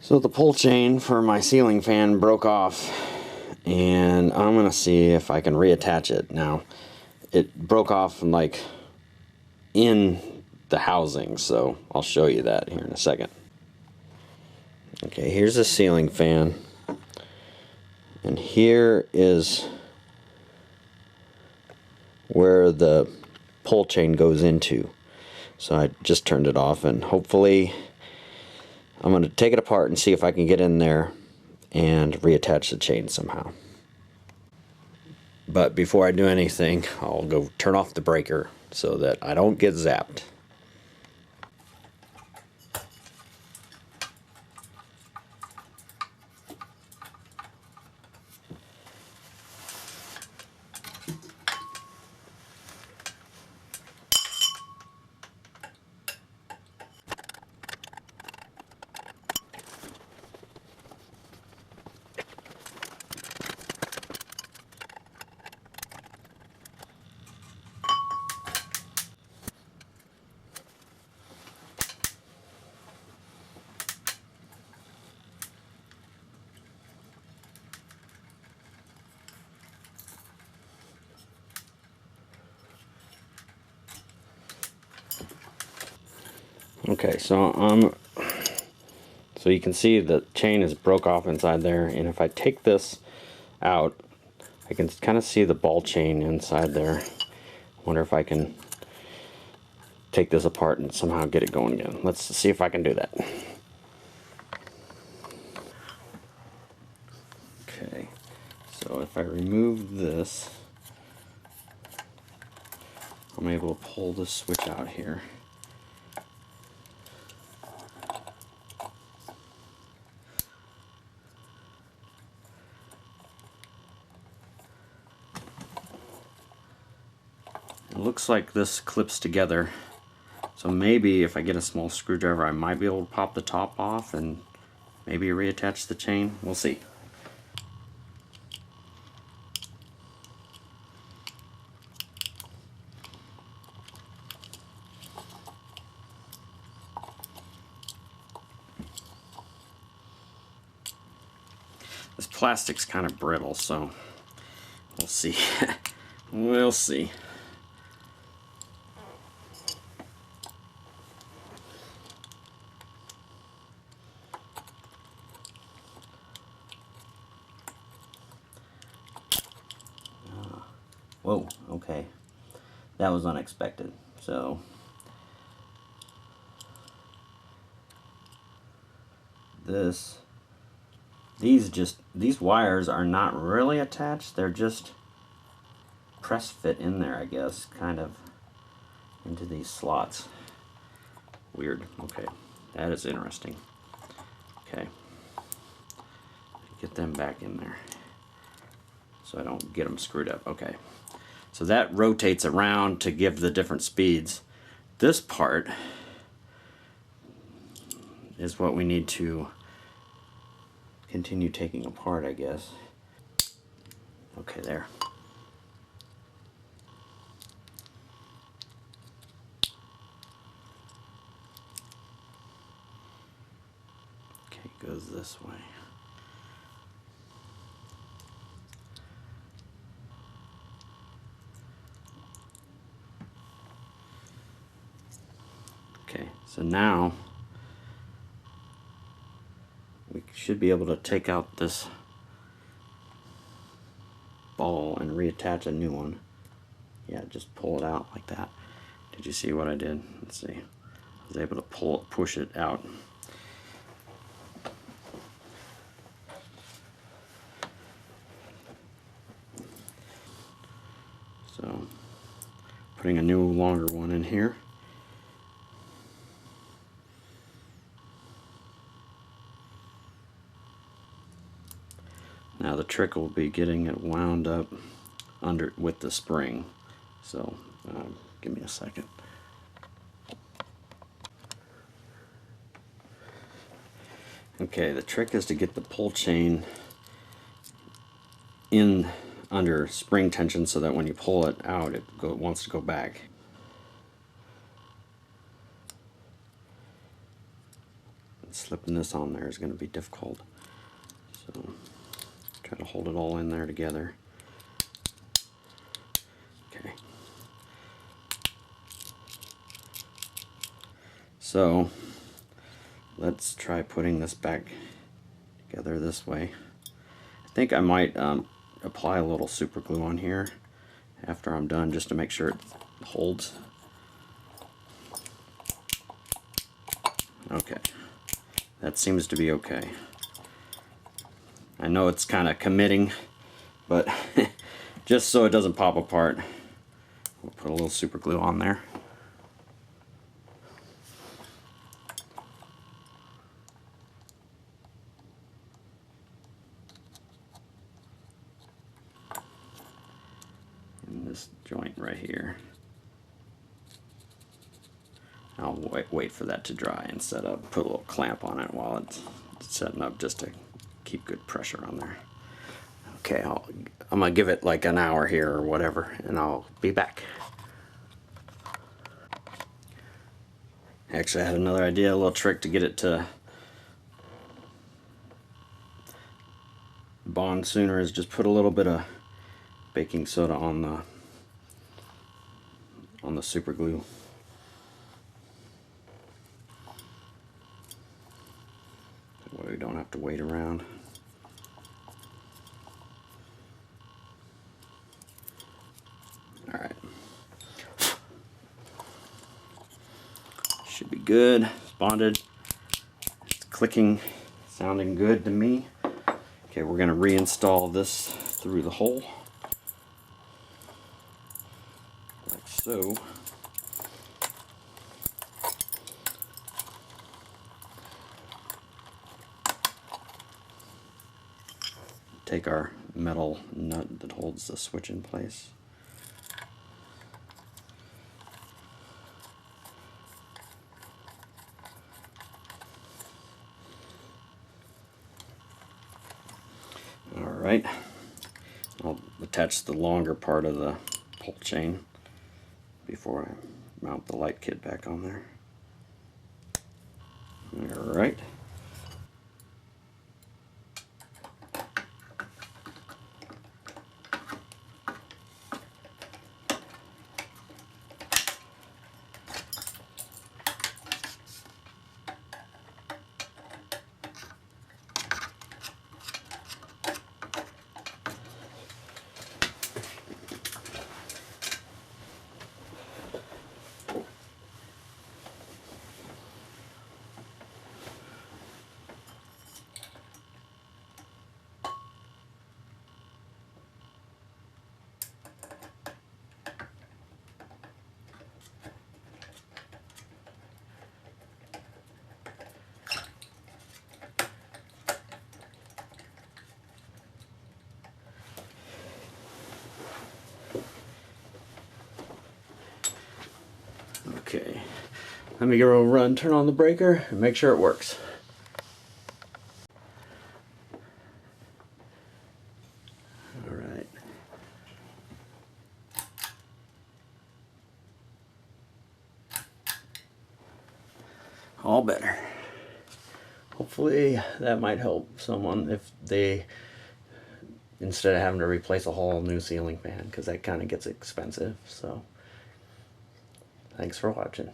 So the pull chain for my ceiling fan broke off, and I'm gonna see if I can reattach it. Now, it broke off like in the housing, so I'll show you that here in a second. Okay, here's the ceiling fan, and here is where the pull chain goes into. So I just turned it off, and hopefully I'm going to take it apart and see if I can get in there and reattach the chain somehow. But before I do anything, I'll go turn off the breaker so that I don't get zapped. Okay, so you can see the chain is broke off inside there, and if I take this out, I can kind of see the ball chain inside there. I wonder if I can take this apart and somehow get it going again. Let's see if I can do that. Okay, so if I remove this, I'm able to pull this switch out here. It looks like this clips together, so maybe if I get a small screwdriver I might be able to pop the top off and maybe reattach the chain. We'll see. This plastic's kind of brittle, so we'll see. We'll see. Whoa, okay. That was unexpected. So these wires are not really attached, they're just press fit in there, I guess, kind of into these slots. Weird. Okay, that is interesting. Okay, get them back in there so I don't get them screwed up. Okay, so that rotates around to give the different speeds. This part is what we need to continue taking apart, I guess. Okay, there. Okay, it goes this way. Okay, so now we should be able to take out this ball and reattach a new one. Yeah, just pull it out like that. Did you see what I did? Let's see. I was able to push it out. So, putting a new longer one in here. Now the trick will be getting it wound up under with the spring. So give me a second. Okay, the trick is to get the pull chain in under spring tension so that when you pull it out, it wants to go back. slipping this on there is going to be difficult. So try to hold it all in there together. Okay. So let's try putting this back together this way. I think I might apply a little super glue on here after I'm done, just to make sure it holds. Okay, that seems to be okay. I know it's kind of committing, but just so it doesn't pop apart, we'll put a little super glue on there. In this joint right here. I'll wait for that to dry and set up. Put a little clamp on it while it's setting up, just to keep good pressure on there. Okay, I'm gonna give it like an hour here or whatever, and I'll be back. Actually, I had another idea, a little trick to get it to bond sooner, is just put a little bit of baking soda on the super glue. That way we don't have to wait around. Alright. Should be good. It's bonded. It's clicking, sounding good to me. Okay, we're going to reinstall this through the hole. Like so. Take our metal nut that holds the switch in place. Alright, I'll attach the longer part of the pull chain before I mount the light kit back on there. Alright. Okay, let me give it a run, turn on the breaker, and make sure it works. Alright. All better. Hopefully that might help someone if they, instead of having to replace a whole new ceiling fan, because that kind of gets expensive. So thanks for watching.